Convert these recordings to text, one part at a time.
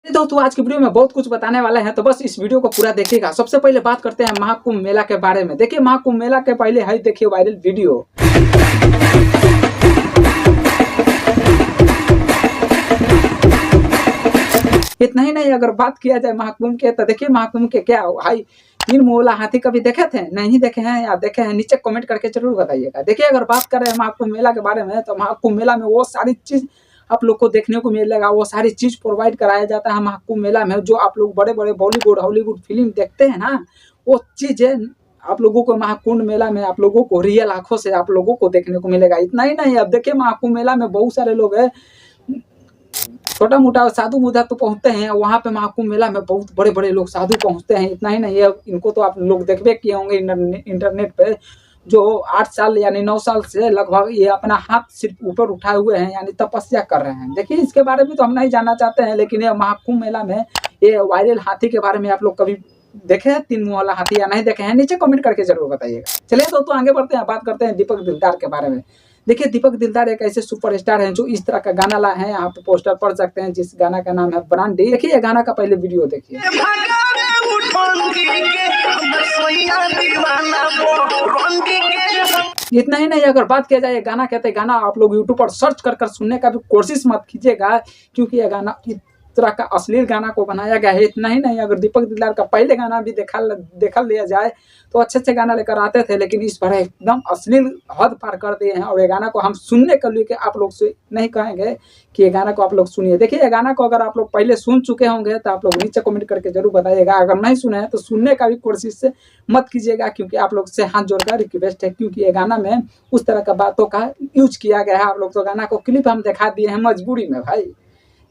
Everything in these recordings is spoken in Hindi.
दोस्तों आज की वीडियो में बहुत कुछ बताने वाले हैं, तो बस इस वीडियो को पूरा देखिएगा। सबसे पहले बात करते हैं महाकुंभ मेला के बारे में। देखिए महाकुंभ मेला के पहले है देखिए वायरल वीडियो। इतना ही नहीं, अगर बात किया जाए महाकुंभ के, तो देखिए महाकुंभ के क्या भाई 3 मोहला हाथी कभी देखे थे? नहीं देखे हैं या देखे हैं नीचे कमेंट करके जरूर बताइएगा। देखिए अगर बात करें महाकुंभ मेला के बारे में, तो महाकुंभ मेला में वो सारी चीज आप लोग को देखने को मिलेगा। वो सारी चीज प्रोवाइड कराया जाता है महाकुंभ मेला में। जो आप लोग बड़े बड़े बॉलीवुड हॉलीवुड फिल्म देखते हैं ना, वो चीजें आप लोगों को महाकुंभ मेला में आप लोगों को रियल आंखों से आप लोगों को देखने को मिलेगा। इतना ही नहीं, अब देखिए महाकुंभ मेला में बहुत सारे लोग हैं, छोटा मोटा साधु मुधा तो पहुंचते हैं वहाँ पे। महाकुंभ मेला में बहुत बड़े बड़े लोग साधु पहुंचते हैं। इतना ही नहीं है, इनको तो आप लोग देखबे किए होंगे इंटरनेट पे, जो 8 साल यानी 9 साल से लगभग ये अपना हाथ सिर्फ ऊपर उठाए हुए हैं, यानी तपस्या कर रहे हैं। देखिए इसके बारे में तो हम नहीं जानना चाहते हैं, लेकिन ये महाकुंभ मेला में ये वायरल हाथी के बारे में आप लोग कभी देखे हैं 3 मुँह वाला हाथी या नहीं देखे हैं? नीचे कमेंट करके जरूर बताइएगा। चलिए दोस्तों आगे बढ़ते हैं, बात करते हैं दीपक दिलदार के बारे में। देखिए दीपक दिलदार एक ऐसे सुपरस्टार हैं जो इस तरह का गाना लाए हैं, आप पोस्टर पढ़ सकते हैं, जिस गाना का नाम है ब्रांडी। देखिए ये गाना का पहले वीडियो देखिए। इतना ही नहीं, अगर बात किया जाए गाना कहते हैं, गाना आप लोग यूट्यूब पर सर्च कर सुनने का भी कोशिश मत कीजिएगा, क्योंकि ये गाना तरह का अश्लील गाना को बनाया गया है। इतना ही नहीं, अगर दीपक दिलदार का पहले गाना भी देखा लिया जाए तो अच्छे गाना लेकर आते थे, लेकिन इस बार एकदम अश्लील हद पार कर दिए हैं। और ये गाना को हम सुनने के लिए आप लोग से नहीं कहेंगे कि ये गाना को आप लोग सुनिए। देखिए ये गाना को अगर आप लोग पहले सुन चुके होंगे तो आप लोग नीचे कमेंट करके जरूर बताइएगा। अगर नहीं सुने हैं तो सुनने का भी कोशिश से मत कीजिएगा, क्योंकि आप लोग से हाथ जोड़कर रिक्वेस्ट है, क्योंकि ये गाना में उस तरह का बातों का यूज किया गया है। आप लोग तो गाना को क्लिप हम दिखा दिए हैं मजबूरी में भाई।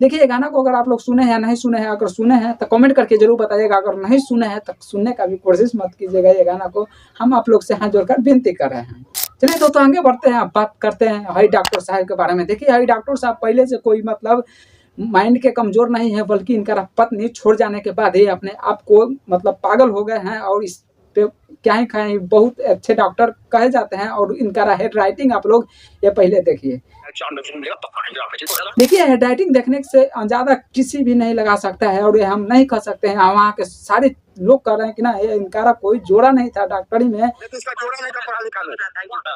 देखिए ये गाना को अगर आप लोग सुने हैं या नहीं सुने हैं, अगर सुने हैं तो कमेंट करके जरूर बताइएगा। अगर नहीं सुने हैं तो सुनने का भी कोशिश मत कीजिएगा। ये गाना को हम आप लोग से हाथ जोड़कर विनती कर रहे हैं। चलिए दोस्तों आगे बढ़ते हैं, बात करते हैं हरि डॉक्टर साहब के बारे में। देखिए हरि डॉक्टर साहब पहले से कोई मतलब माइंड के कमजोर नहीं है, बल्कि इनका पत्नी छोड़ जाने के बाद ही अपने आप को मतलब पागल हो गए हैं। और इस पे क्या ही कहें, बहुत अच्छे डॉक्टर कहे जाते हैं। और इनका हेड राइटिंग आप लोग ये पहले देखिए। देखिए हेड राइटिंग देखने से ज़्यादा किसी भी नहीं लगा सकता है, और ये हम नहीं कह सकते हैं। वहाँ के सारे लोग कह रहे हैं कि ना ये इनका कोई जोड़ा नहीं था डॉक्टरी में। इसका जोड़ा नहीं था पढ़ा लिखा में,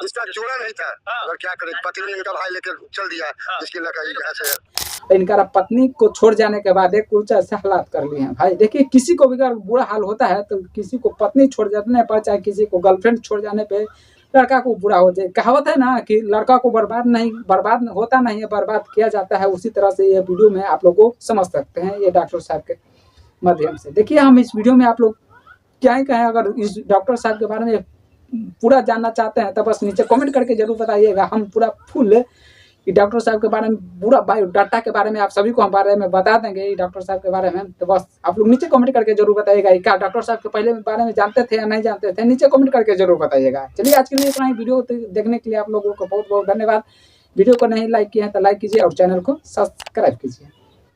इसका जोड़ा नहीं था। और क्या करे, पति ने इनका भाई लेकर चल दिया, जिसकी लड़ाई ऐसे इनका पत्नी को छोड़ जाने के बाद कुछ ऐसे हालात कर लिए हैं भाई। देखिए किसी को भी अगर बुरा हाल होता है तो किसी को पत्नी छोड़ जाने पर, चाहे किसी को गर्लफ्रेंड छोड़ जाने पे लड़का को बुरा हो जाए। कहावत है ना कि लड़का को बर्बाद होता नहीं है, बर्बाद किया जाता है। उसी तरह से ये वीडियो में आप लोग को समझ सकते हैं ये डॉक्टर साहब के माध्यम से। देखिए हम इस वीडियो में आप लोग क्या ही कहें, अगर इस डॉक्टर साहब के बारे में पूरा जानना चाहते हैं तो बस नीचे कमेंट करके जरूर बताइएगा। हम पूरा फुल डॉक्टर साहब के बारे में पूरा बायोडाटा के बारे में आप सभी को हम बारे में बता देंगे डॉक्टर साहब के बारे में। तो बस आप लोग नीचे कमेंट करके जरूर बताइएगा क्या डॉक्टर साहब के पहले बारे में जानते थे या नहीं जानते थे, नीचे कमेंट करके जरूर बताइएगा। चलिए आज के लिए इतना ही। वीडियो देखने के लिए आप लोगों को बहुत बहुत धन्यवाद। वीडियो को नहीं लाइक किया है तो लाइक कीजिए और चैनल को सब्सक्राइब कीजिए।